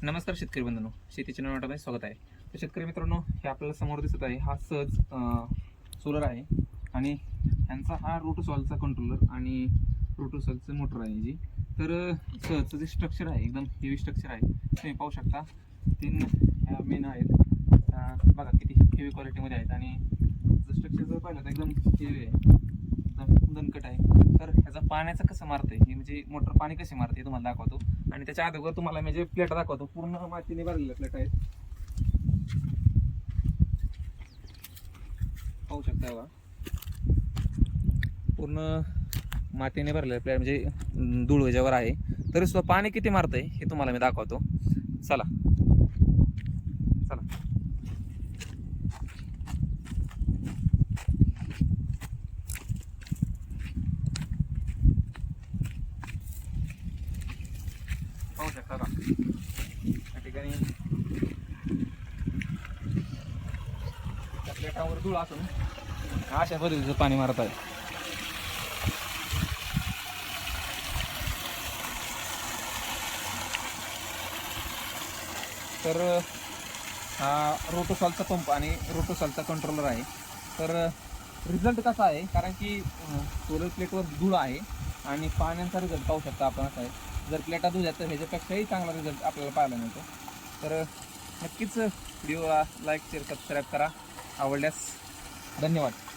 नमस्कार शेतकरी बंधूंनो, शेतीच्या नवीन व्हिडिओमध्ये स्वागत आहे. तर शेतकरी मित्रांनो, हे आपल्याला समोर दिसत आहे हा सहज सोलर आहे आणि यांचा हा रोटोसॉलचा कंट्रोलर आणि रोटोसॉलचं मोटर आहे जी. तर सहजचं जे स्ट्रक्चर आहे एकदम हेवी स्ट्रक्चर आहे, तुम्ही पाहू शकता. 3 मेन आहेत. बघा किती हेवी क्वालिटीमध्ये आहेत आणि जर स्ट्रक्चर जर पाहिलं तर एकदम हेवी आहे, एकदम दणकट आहे. तर ह्याचा पाण्याचं कसं मारतंय हे म्हणजे मोटर पाणी कसे मारते हे तुम्हाला दाखवतो. आणि त्याच्या अगोदर तुम्हाला म्हणजे प्लेट दाखवतो. पूर्ण मातीने भरलेल्या प्लेट आहेत, पाहू शकता बघा. पूर्ण मातीने भरलेल्या प्लेट म्हणजे धूळ ह्याच्यावर आहे. तरी सुद्धा पाणी किती मारतंय हे तुम्हाला मी दाखवतो. चला चला. पाहू शकता का या ठिकाणी त्या प्लेटावर धूळ असून अशा पद्धतीचं पाणी मारत आहे. तर हा रोटोसॉलचा पंप आणि रोटोसॉलचा कंट्रोलर आहे. तर रिझल्ट कसा आहे, कारण की सोलर प्लेटवर धूळ आहे आणि पाण्याचा रिझल्ट पाहू शकता आपण असा आहे. जर प्लेटा धुल्या तर ह्याच्यापेक्षाही चांगला रिझल्ट आपल्याला पाहायला मिळतो. तर नक्कीच व्हिडिओला लाईक शेअर सबस्क्राईब करा. आवडल्यास धन्यवाद.